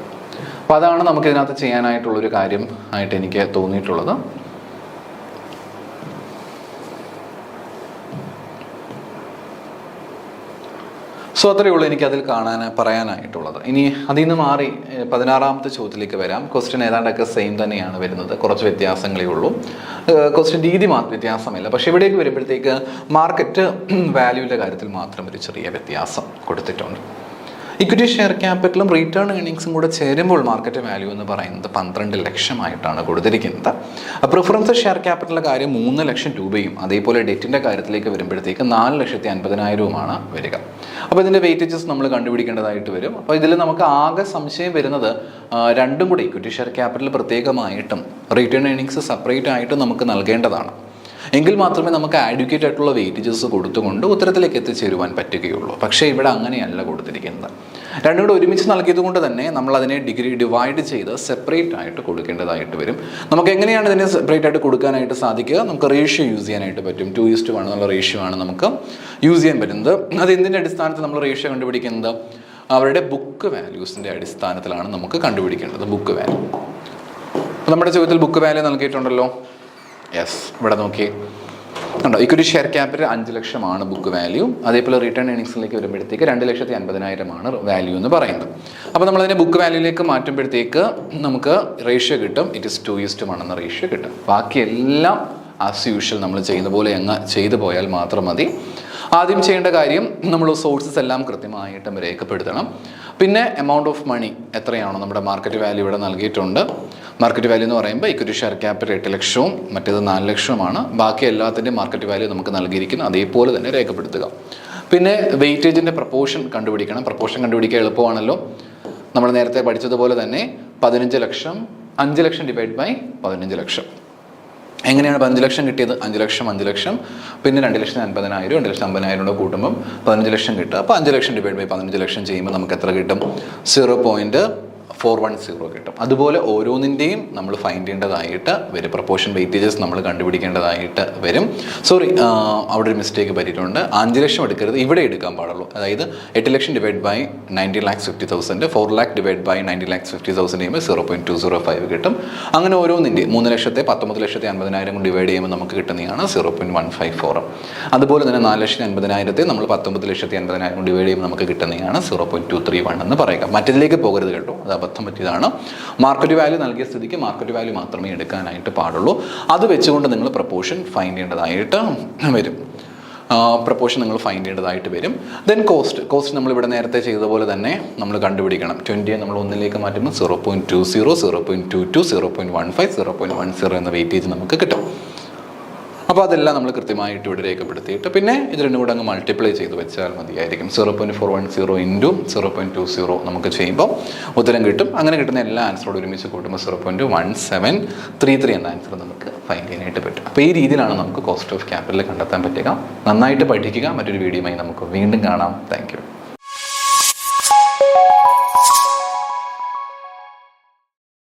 അപ്പോൾ അതാണ് നമുക്ക് ഇതിനകത്ത് ചെയ്യാനായിട്ടുള്ളൊരു കാര്യം ആയിട്ട് എനിക്ക് തോന്നിയിട്ടുള്ളത്. സോ അത്രയേ ഉള്ളൂ എനിക്ക് അതിൽ പറയാനായിട്ടുള്ളത്. ഇനി അതിൽ നിന്ന് മാറി 16ാമത്തെ ചോദ്യത്തിലേക്ക് വരാം. ക്വസ്റ്റ്യൻ ഏതാണ്ടൊക്കെ സെയിം തന്നെയാണ് വരുന്നത്, കുറച്ച് വ്യത്യാസങ്ങളേ ഉള്ളൂ. ക്വസ്റ്റ്യൻ രീതി വ്യത്യാസമില്ല. പക്ഷേ ഇവിടേക്ക് വരുമ്പോഴത്തേക്ക് മാർക്കറ്റ് വാല്യൂവിൻ്റെ കാര്യത്തിൽ മാത്രം ഒരു ചെറിയ വ്യത്യാസം കൊടുത്തിട്ടുണ്ട്. ഇക്വിറ്റി ഷെയർ ക്യാപിറ്റലും റിട്ടേൺ ഏർണിങ്സും കൂടെ ചേരുമ്പോൾ മാർക്കറ്റ് വാല്യൂ എന്ന് പറയുന്നത് 12 ലക്ഷമായിട്ടാണ് കൊടുത്തിരിക്കുന്നത്. പ്രിഫറൻസ് ഷെയർ ക്യാപിറ്റലിൻ്റെ കാര്യം 3 ലക്ഷം രൂപയും അതേപോലെ ഡെറ്റിൻ്റെ കാര്യത്തിലേക്ക് വരുമ്പോഴത്തേക്ക് 4,50,000 വരിക. അപ്പോൾ ഇതിൻ്റെ വെയിറ്റേജസ് നമ്മൾ കണ്ടുപിടിക്കേണ്ടതായിട്ട് വരും. അപ്പോൾ ഇതിൽ നമുക്ക് ആകെ സംശയം വരുന്നത് രണ്ടും കൂടി ഇക്വിറ്റി ഷെയർ ക്യാപിറ്റൽ പ്രത്യേകമായിട്ടും റിട്ടേൺ ഏർണിങ്സ് സെപ്പറേറ്റ് ആയിട്ടും നമുക്ക് നൽകേണ്ടതാണ്. എങ്കിൽ മാത്രമേ നമുക്ക് ആഡ്വക്കേറ്റ് ആയിട്ടുള്ള വെയിറ്റേജസ് കൊടുത്തുകൊണ്ട് ഉത്തരത്തിലേക്ക് എത്തിച്ചേരുവാൻ പറ്റുകയുള്ളൂ. പക്ഷേ ഇവിടെ അങ്ങനെയല്ല കൊടുത്തിരിക്കുന്നത്. രണ്ടും കൂടെ ഒരുമിച്ച് നൽകിയത് കൊണ്ട് തന്നെ നമ്മൾ അതിനെ ഡിവൈഡ് ചെയ്ത് സെപ്പറേറ്റ് ആയിട്ട് കൊടുക്കേണ്ടതായിട്ട് വരും. നമുക്ക് എങ്ങനെയാണ് ഇതിനെ സെപ്പറേറ്റ് ആയിട്ട് കൊടുക്കാനായിട്ട് സാധിക്കുക? നമുക്ക് റേഷ്യോ യൂസ് ചെയ്യാനായിട്ട് പറ്റും. 2:1 എന്നുള്ള റേഷ്യോ ആണ് നമുക്ക് യൂസ് ചെയ്യാൻ പറ്റുന്നത്. അത് എന്തിൻ്റെ അടിസ്ഥാനത്തിൽ നമ്മൾ റേഷ്യോ കണ്ടുപിടിക്കുന്നത്? അവരുടെ ബുക്ക് വാല്യൂസിൻ്റെ അടിസ്ഥാനത്തിലാണ് നമുക്ക് കണ്ടുപിടിക്കേണ്ടത്. ബുക്ക് വാല്യൂ നമ്മുടെ ചോദ്യത്തിൽ ബുക്ക് വാല്യൂ നൽകിയിട്ടുണ്ടല്ലോ. യെസ്, ഇവിടെ നോക്കി ഉണ്ടോ? ഇക്വിറ്റി ഷെയർ ക്യാപിറ്റൽ 5 ലക്ഷമാണ് ബുക്ക് വാല്യൂ. അതേപോലെ റിട്ടേൺ ഏർണിങ്സിലേക്ക് വരുമ്പോഴത്തേക്ക് 2,50,000 വാല്യൂ എന്ന് പറയുന്നത്. അപ്പോൾ നമ്മളതിനെ ബുക്ക് വാല്യൂയിലേക്ക് മാറ്റുമ്പോഴത്തേക്ക് നമുക്ക് റേഷ്യോ കിട്ടും. ഇറ്റ് ഇസ് 2:1 എന്ന റേഷ്യോ കിട്ടും. ബാക്കിയെല്ലാം ആസ് യൂഷ്വൽ നമ്മൾ ചെയ്യുന്ന പോലെ അങ്ങ് ചെയ്തു പോയാൽ മാത്രം മതി. ആദ്യം ചെയ്യേണ്ട കാര്യം നമ്മൾ സോഴ്സസ് എല്ലാം കൃത്യമായിട്ടും രേഖപ്പെടുത്തണം. പിന്നെ എമൗണ്ട് ഓഫ് മണി എത്രയാണോ നമ്മുടെ മാർക്കറ്റ് വാല്യൂ ഇവിടെ നൽകിയിട്ടുണ്ട്. മാർക്കറ്റ് വാല്യൂ എന്ന് പറയുമ്പോൾ ഇക്വിറ്റി ഷെയർ ക്യാപിറ്റൽ 8 ലക്ഷവും മറ്റേത് 4 ലക്ഷവുമാണ്. ബാക്കി എല്ലാത്തിൻ്റെയും മാർക്കറ്റ് വാല്യൂ നമുക്ക് നൽകിയിരിക്കുന്നു, അതേപോലെ തന്നെ രേഖപ്പെടുത്തുക. പിന്നെ വെയിറ്റേജിൻ്റെ പ്രപ്പോർഷൻ കണ്ടുപിടിക്കണം. പ്രപ്പോർഷൻ കണ്ടുപിടിക്കുക എളുപ്പമാണല്ലോ. നമ്മൾ നേരത്തെ പഠിച്ചതുപോലെ തന്നെ 15 ലക്ഷം 5 ലക്ഷം ഡിവൈഡ് ബൈ 15 ലക്ഷം. എങ്ങനെയാണ് 15 ലക്ഷം കിട്ടിയത്? 5 ലക്ഷം 5 ലക്ഷം പിന്നെ 2,50,000 2,50,000 കൂടെ കൂട്ടുമ്പം 15 ലക്ഷം കിട്ടുക. അപ്പോൾ 5 ലക്ഷം ഡിവൈഡ് ബൈ 15 ലക്ഷം ചെയ്യുമ്പോൾ നമുക്ക് എത്ര കിട്ടും? 0.410 കിട്ടും. അതുപോലെ ഓരോന്നിൻ്റെയും നമ്മൾ ഫൈൻഡ് ചെയ്യേണ്ടതായിട്ട് വരും. പ്രപ്പോർഷൻ വെയിറ്റേജസ് നമ്മൾ കണ്ടുപിടിക്കേണ്ടതായിട്ട് വരും. സോറി, അവിടെ ഒരു മിസ്റ്റേക്ക് പറ്റിയിട്ടുണ്ട്. 5 ലക്ഷം എടുക്കരുത്, ഇവിടെ എടുക്കാൻ പാടുള്ളൂ. അതായത് 8 lakh divide by 90,50,000 4 lakh divide by 90,50,000 ചെയ്യുമ്പോൾ 0.205 കിട്ടും. അങ്ങനെ ഓരോന്നിൻ്റെയും 3 ലക്ഷത്തെ 19,50,000 ഡിവൈഡ് ചെയ്യുമ്പോൾ നമുക്ക് കിട്ടുന്നതാണ് 0.154. അതുപോലെ തന്നെ 4,50,000 നമ്മൾ 19,50,000 ഡിവൈഡ് ചെയ്യുമ്പോൾ നമുക്ക് കിട്ടുന്നതാണ് 0.231 എന്ന് പറയുക. മറ്റതിലേക്ക് പോകരുത് കേട്ടോ, അത് അബദ്ധം പറ്റിയതാണ്. മാർക്കറ്റ് വാല്യൂ നൽകിയ സ്ഥിതിക്ക് മാർക്കറ്റ് വാല്യൂ മാത്രമേ എടുക്കാനായിട്ട് പാടുള്ളൂ. അത് വെച്ചുകൊണ്ട് നിങ്ങൾ പ്രപ്പോർഷൻ ഫൈൻഡ് ചെയ്യേണ്ടതായിട്ട് വരും. പ്രപ്പോർഷൻ നിങ്ങൾ ഫൈൻഡ് ചെയ്യേണ്ടതായിട്ട് വരും. ദെൻ കോസ്റ്റ് നമ്മളിവിടെ നേരത്തെ ചെയ്തതുപോലെ തന്നെ നമ്മൾ കണ്ടുപിടിക്കണം. 20 നമ്മൾ 1 മാറ്റുമ്പോൾ 0.20 0.22 0.15 0.10 എന്ന വെയിറ്റേജ് നമുക്ക് കിട്ടും. അപ്പോൾ അതെല്ലാം നമ്മൾ കൃത്യമായിട്ട് ഇവിടെ രേഖപ്പെടുത്തിയിട്ട് പിന്നെ ഇത് രണ്ടും കൂടെ അങ്ങ് മൾട്ടിപ്ലൈ ചെയ്ത് വെച്ചാൽ മതിയായിരിക്കും. 0.410 ഇൻറ്റു 0.20 നമുക്ക് ചെയ്യുമ്പോൾ ഉത്തരം കിട്ടും. അങ്ങനെ കിട്ടുന്ന എല്ലാ ആൻസറോട് ഒരുമിച്ച് കൂട്ടുമ്പോൾ 0.1733 എന്ന ആൻസർ നമുക്ക് ഫൈൻഡ് ചെയ്യാനായിട്ട് പറ്റും. അപ്പോൾ ഈ രീതിയിലാണ് നമുക്ക് കോസ്റ്റ് ഓഫ് ക്യാപിറ്റൽ കണ്ടെത്താൻ പറ്റുക. നന്നായിട്ട് പഠിക്കുക. മറ്റൊരു വീഡിയോയുമായി നമുക്ക് വീണ്ടും കാണാം. Thank you.